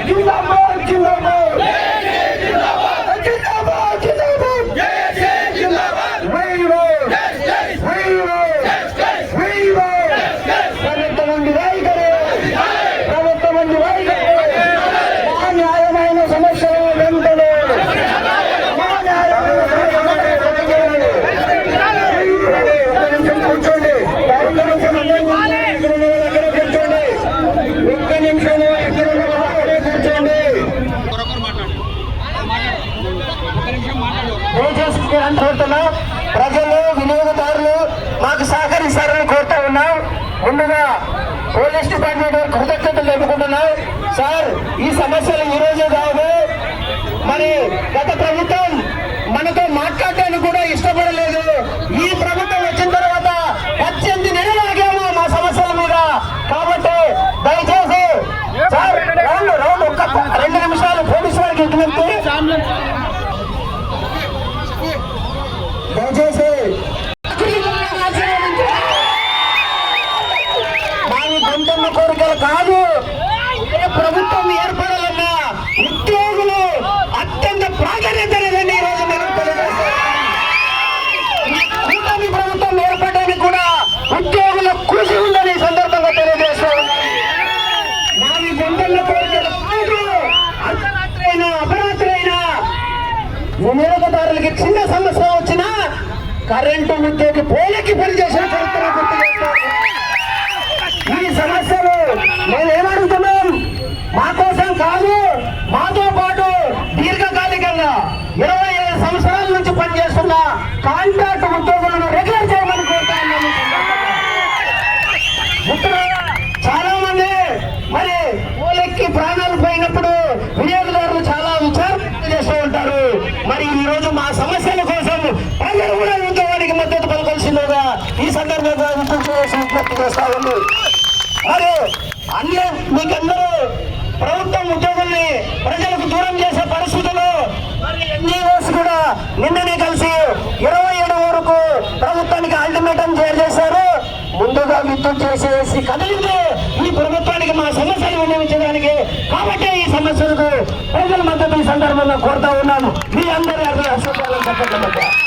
జిందాబాద్ జిందాబాద్ ప్రజలు వినియోగదారులు మాకు సహకరిస్తారని కోరుతా ఉన్నాం. ముందుగా పోలీస్ డిపార్ట్మెంట్ కృతజ్ఞతలు తెలుపుకుంటున్నాం. సార్, ఈ సమస్యలు ఈ రోజు కావు. మరి గత ప్రభుత్వం మనతో మాట్లాడటానికి కూడా ఇష్టపడలేదు. ఈ ప్రభుత్వం వచ్చిన తర్వాత 18 నెలలు ఆగాము మా సమస్యల మీద. కాబట్టి దయచేసి సార్ రౌండ్ ఒక్క 2 నిమిషాలు పోలీసు వారికి విజ్ఞప్తి. దయచేసి మావి గొంతమ్మ కోరికలు కాదు. ఏ ప్రభుత్వం ఏర్పడాలన్నా ఉద్యోగులు అత్యంత ప్రాధాన్యత లేదని ఈరోజు మనం తెలియజేస్తాం. కూటమి ప్రభుత్వం ఏర్పడడానికి కూడా ఉద్యోగుల కృషి ఉందని సందర్భంగా తెలియజేస్తాం. మావి గొంతమ్మ కోరికలు కాదు. అర్ధరాత్రి అయినా అపరాత్రి అయినా వినియోగదారులకి చిన్న సమస్య వచ్చినా కరెంటు ఉద్యోగి పోలికి పనిచేసిన చరిత్ర గుర్తు చేస్తాం. ఈ సమస్యలు మేమేమడుగుతున్నాం, మా కోసం కాదు, మాతో పాటు దీర్ఘకాలికంగా 25 సంవత్సరాల నుంచి పనిచేస్తున్న కాంట్రాక్ట్ ఉద్యోగులను రెగ్యులర్ చేయమని కోరుతా ఉన్నాము. చాలా మంది మరి పోలెక్కి ప్రాణాలు పోయినప్పుడు వినియోగదారులు చాలా విచారణ చేస్తూ ఉంటారు. మరి ఈ రోజు మా సమస్యల కోసం ప్రజలు కూడా ఉద్యోగానికి మద్దతు పలకాల్సిందిగా ఈ సందర్భంగా విజ్ఞప్తి చేస్తా ఉంది. మరి అన్ని మీకందరూ ప్రభుత్వం ఉద్యోగుల్ని ప్రజలకు దూరం చేసే పరిస్థితుల్లో మరి ఎన్జీఓస్ కూడా నిన్ననే కలిసి 27 వరకు ప్రభుత్వానికి అల్టిమేటం చేశారు. ముందుగా విద్యుత్ చేసేసి కదిలితే ఈ ప్రభుత్వానికి మా సమస్యలు వినియోగించడానికి. కాబట్టి ఈ సమస్యలకు ప్రజల మద్దతు ఈ సందర్భంగా కోరుతా ఉన్నాను. మీ అందరి అసలు